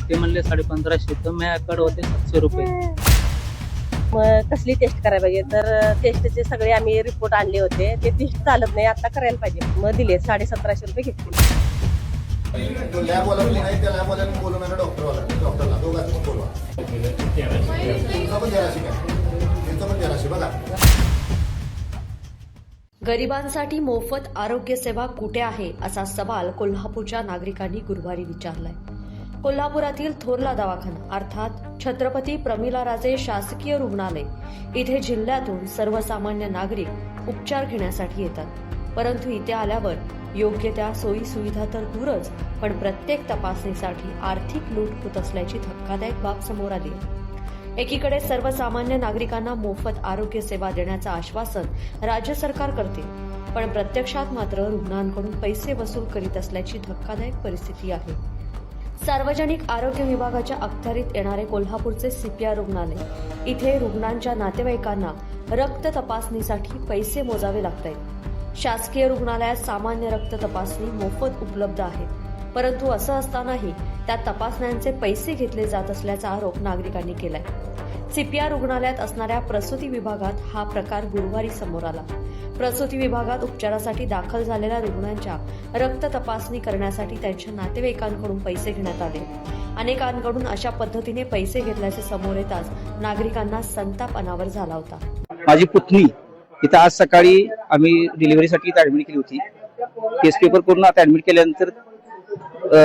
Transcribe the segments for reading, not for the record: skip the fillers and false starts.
ते म्हणले 1550, तर माझ्याकडे होते 700 रुपये. मग कसली टेस्ट करायला पाहिजे, तर टेस्टचे सगळे आम्ही रिपोर्ट आणले होते. ते टेस्ट चालत नाही, आता करायला पाहिजे. मग दिले 1750 रुपये घेतले. तो लॅब वाला कोण आहे त्या लॅब वाल्याला बोलून आहे डॉक्टरला दोघांचं बोलवा. तुमचा पण 1300 काय, त्यांचं पण 1300 बघा. गरिबांसाठी मोफत आरोग्य सेवा कुठे आहे असा सवाल कोल्हापूरच्या नागरिकांनी गुरुवारी विचारलाय. कोल्हापुरातील थोरला दवाखाना अर्थात छत्रपती प्रमिलाराजे शासकीय रुग्णालय इथे जिल्ह्यातून सर्वसामान्य नागरिक उपचार घेण्यासाठी येतात. परंतु इथे आल्यावर योग्य त्या सोयी सुविधा तर दूरच, पण प्रत्येक तपासणीसाठी आर्थिक लूट होत असल्याची धक्कादायक बाब समोर आली आहे. एकीकडे सर्वसामान्य नागरिकांना मोफत आरोग्य सेवा देण्याचं आश्वासन राज्य सरकार करते, पण प्रत्यक्षात मात्र रुग्णांकडून पैसे वसूल करीत असल्याची धक्कादायक परिस्थिती आहे. सार्वजनिक आरोग्य विभागाच्या अखत्यारीत येणारे कोल्हापूरचे सीपीआर रुग्णालय इथे रुग्णांच्या नातेवाईकांना रक्त तपासणीसाठी पैसे मोजावे लागत आहेत. शासकीय रुग्णालयात सामान्य रक्त तपासणी मोफत उपलब्ध आहे, परंतु असं असतानाही त्या तपासण्यांचे पैसे घेतले जात असल्याचा आरोप नागरिकांनी केलाय. सीपीआर रुग्णालयात असणाऱ्या प्रसूती विभागात हा प्रकार गुरुवारी समोर आला. प्रसूती विभागात उपचारासाठी दाखल झालेल्या रुग्णांच्या रक्त तपासणी करण्यासाठी त्यांच्या नातेवाईकांकडून पैसे घेण्यात आले. अनेकांकडून अशा पद्धतीने पैसे घेतल्याचे समोर येताच नागरिकांना संताप अनावर झाला होता. माझी पुतणी इथं आज सकाळी आम्ही डिलिव्हरीसाठी इथं ऍडमिट केली होती. केस पेपर करून आता ऍडमिट केल्यानंतर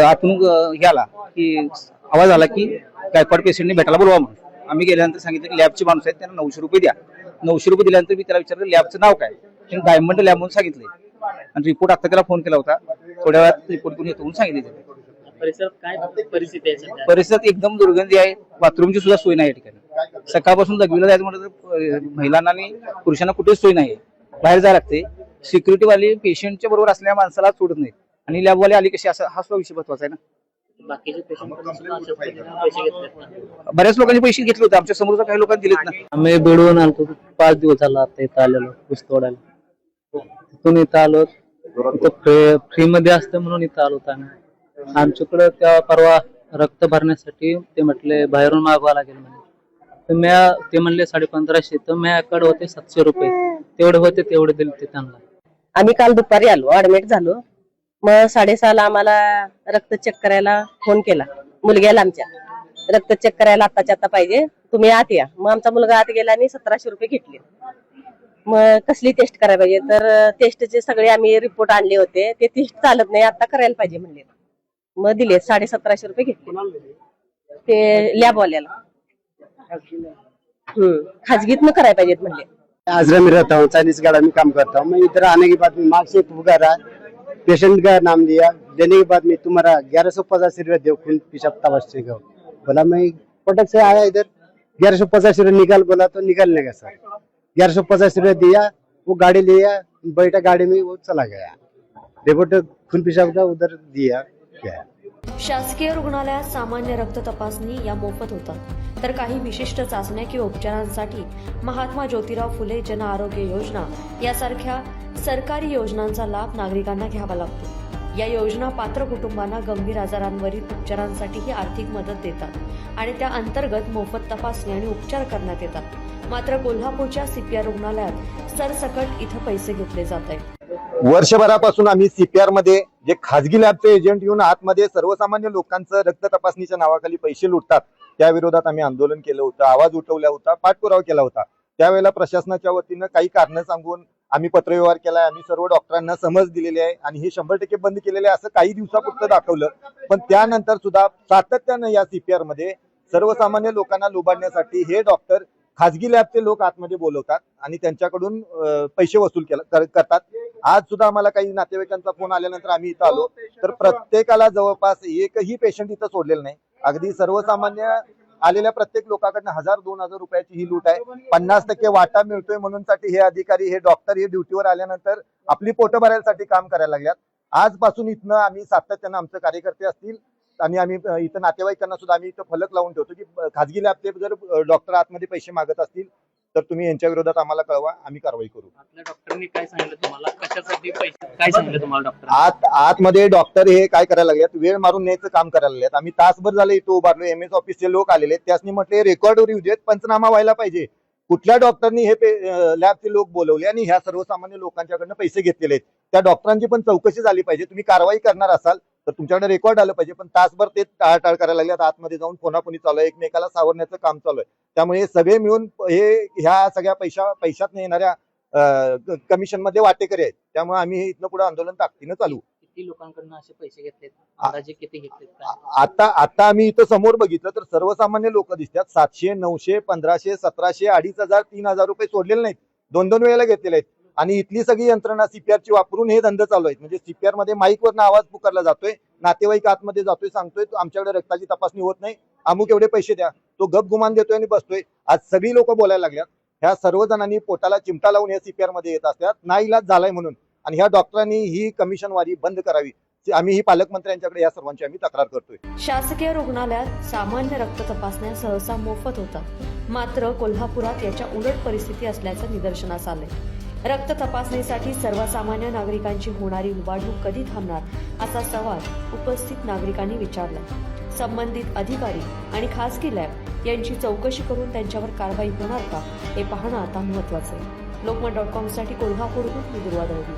आतून हे आला की आवाज आला की टायफॉइड पेशंटने भेटायला बोलवा म्हणून. आम्ही गेल्यानंतर सांगितलं की लॅबचे माणूस आहेत, त्यांना 900 रुपये द्या. 900 रुपये दिल्यानंतर मी त्याला विचारलं लॅबचं नाव काय, त्यांनी डायमंड लॅब म्हणून सांगितलंय. आणि रिपोर्ट आता त्याला फोन केला होता, थोड्या वेळात रिपोर्ट करून येतो म्हणून सांगितले. परिसरात काय परिस्थिती आहे सध्या? परिसरात एकदम दुर्गंधी आहे, बाथरूमची सुद्धा सोय नाही या ठिकाणी. सकाळपासून लघवीला जायचं म्हटलं तर महिलांना आणि पुरुषांना कुठेच सोय नाही, बाहेर जायला लागते. सिक्युरिटीवाले पेशंटच्या बरोबर असलेल्या माणसाला सोडत नाहीत आणि लॅबवाले आली कशी, असा हा सुद्धा विषय महत्वाचा आहे ना. बाकीचे पेशंट पैसे घेतले, बऱ्याच लोकांनी पैसे घेतले होते, आमच्या समोरच्या काही लोकांनी दिलेत ना. आम्ही बेडवून आलतो, 5 दिवस झाला आता इथं आलेलो ऊस तोडायला. तिथून इथं आलो, इथं फ्री मध्ये असतं म्हणून इथं आलो होतो आम्ही. आमच्याकडे त्या परवा रक्त भरण्यासाठी ते म्हटले बाहेरून मागवा लागेल म्हणे. तर ते म्हणले 1550, तर माझ्याकडे होते 700 रुपये. तेवढे होते तेवढे दिले ते त्यांना. आम्ही काल दुपारी आलो, ऍडमिट झालो. मग 6:30 आम्हाला रक्त चेक करायला फोन केला मुलग्याला आमच्या. रक्त चेक करायला आत्ताच्या आता पाहिजे, तुम्ही आत या. मग आमचा मुलगा आत गेला आणि 1700 रुपये घेतले. मग कसली टेस्ट करायला पाहिजे, तर टेस्टचे सगळे आम्ही रिपोर्ट आणले होते. ते टेस्ट चालत नाही, आता करायला पाहिजे म्हणले. मग दिले 1750 रुपये घेतले ते लॅबवाल्याला. खाजगीतनं करायला पाहिजेत म्हणले. आजरा में रहता हूँ, 40 गाड़ा में काम करता हूँ मैं. इधर आने के बाद में मार्क्स से पुकारा, पेशेंट का नाम दिया. देने के बाद में तुम्हारा 1185 रुपया दो खून पेशाब तलाशने का. बोला मैं पटक से आया इधर, 1185 रुपया निकाल, बोला तो निकालने का सर. 1185 रुपया दिया, वो गाड़ी लिया, बैठा गाड़ी में, वो चला गया. रिपोर्ट खून पेशाब का उधर दिया गया. शासकीय रुग्णालयात सामान्य रक्त तपासणी या मोफत होतात, तर काही विशिष्ट चाचण्या किंवा उपचारांसाठी महात्मा ज्योतिराव फुले जन आरोग्य योजना यासारख्या सरकारी योजनांचा लाभ नागरिकांना घ्यावा लागतो. या योजना पात्र कुटुंबांना गंभीर आजारांवरील उपचारांसाठीही आर्थिक मदत देतात आणि त्या अंतर्गत मोफत तपासणी आणि उपचार करण्यात येतात. मात्र कोल्हापूरच्या सीपीआर रुग्णालयात सरसकट इथं पैसे घेतले जात आहेत. वर्षभरापासून आम्ही सीपीआर मध्ये जे खाजगी लॅबचे एजंट येऊन आतमध्ये सर्वसामान्य लोकांचं रक्त तपासणीच्या नावाखाली पैसे लुटतात, त्या विरोधात आम्ही आंदोलन केलं होतं, आवाज उठवला होता, पाठपुरावा केला होता. त्यावेळेला प्रशासनाच्या वतीनं काही कारण सांगून आम्ही पत्रव्यवहार केलाय, आम्ही सर्व डॉक्टरांना समज दिलेली आहे आणि हे 100% बंद केलेले आहे असं काही दिवसापुरतं दाखवलं. पण त्यानंतर सुद्धा सातत्यानं या सीपीआर मध्ये सर्वसामान्य लोकांना लुबाडण्यासाठी हे डॉक्टर खाजगी लॅबचे लोक आतमध्ये बोलवतात आणि त्यांच्याकडून पैसे वसूल करतात. आज सुद्धा आम्हाला काही नातेवाईकांचा फोन आल्यानंतर आम्ही इथं आलो तर प्रत्येकाला जवळपास एकही पेशंट इथं सोडलेलं नाही. अगदी सर्वसामान्य आलेल्या प्रत्येक लोकांकडनं 1000-2000 रुपयाची ही लूट आहे. 50% वाटा मिळतोय म्हणून साठी हे अधिकारी, हे डॉक्टर हे ड्युटीवर आल्यानंतर आपली पोटं भरायसाठी काम करायला लागल्यात. आजपासून इथनं आम्ही सातत्यानं आमचे कार्यकर्ते असतील आणि आम्ही इथं नातेवाईकांना सुद्धा आम्ही इथं फलक लावून ठेवतो की खाजगी लॅबचे जर डॉक्टर आतमध्ये पैसे मागत असतील तर तुम्ही यांच्या विरोधात आम्हाला कळवा, आम्ही कारवाई करू. आपल्या डॉक्टरांनी काय सांगितलं तुम्हाला, कशासाठी पैसे काय सांगितलं तुम्हाला डॉक्टर? आतमध्ये डॉक्टर हे काय करायला लागलेत, वेळ मारून न्यायचं काम करायला लागलेत. आम्ही तासभर झाले इथं उभारलो, MS ऑफिसचे लोक आलेले आहेत, त्यासनी म्हटले रेकॉर्डवर येऊ देत, पंचनामा व्हायला पाहिजे. कुठल्या डॉक्टरनी हे लॅबचे लोक बोलवले आणि ह्या सर्वसामान्य लोकांच्याकडनं पैसे घेतलेले आहेत, त्या डॉक्टरांची पण चौकशी झाली पाहिजे. तुम्ही कारवाई करणार असाल तर तुमच्याकडे रेकॉर्ड आलं पाहिजे. पण तासभर ते टाळाटाळ करायला लागले. आतमध्ये जाऊन फोनाफोनी चालू आहे, एकमेकाला सावरण्याचं काम चालू आहे. त्यामुळे सगळे मिळून हे ह्या सगळ्या पैशात येणाऱ्या कमिशन मध्ये वाटेकरी आहेत. त्यामुळे आम्ही इथनं पुढे आंदोलन ताकदीनं चालू. किती लोकांकडून असे पैसे घेतलेत, अंदाजे किती घेतलेत काय? आता आम्ही इथं समोर बघितलं तर सर्वसामान्य लोक दिसतात. 700, 900, 1500, 1700, 2500, 3000 रुपये सोडलेले नाहीत, 2-2 वेळेला घेतलेले आहेत. आणि इथली सगळी यंत्रणा सीपीआरची वापरून हे धंदे चालू आहेत. म्हणजे सीपीआर मध्ये माईकवरनं आवाज पुकारला जातोय, नातेवाईक आतमध्ये जातोय, सांगतोय आमच्याकडे रक्ताची तपासणी होत नाही, अमुक एवढे पैसे द्या. तो गप गुमान देतोय आणि बसतोय. आज सगळी लोक बोलायला लागल्यात. ह्या सर्वजणांनी पोटाला चिमटा लावून या सीपीआर मध्ये येत असतात, नाईलाज झालाय म्हणून. आणि ह्या डॉक्टरांनी ही कमिशनवारी बंद करावी. आम्ही ही पालकमंत्र्यांच्याकडे या सर्वांची आम्ही तक्रार करतोय. शासकीय रुग्णालयात सामान्य रक्त तपासण्या सहसा मोफत होतात. मात्र कोल्हापुरात याच्या उलट परिस्थिती असल्याचं निदर्शनास आलंय. रक्त तपासणीसाठी सर्वसामान्य नागरिकांची होणारी उभारणूक कधी थांबणार असा सवाल उपस्थित नागरिकांनी विचारला. संबंधित अधिकारी आणि खासगी लॅब यांची चौकशी करून त्यांच्यावर कारवाई होणार का हे पाहणं आता महत्त्वाचं आहे. लोकमत.com साठी कोल्हापूरहून मी दुर्वा दळवी.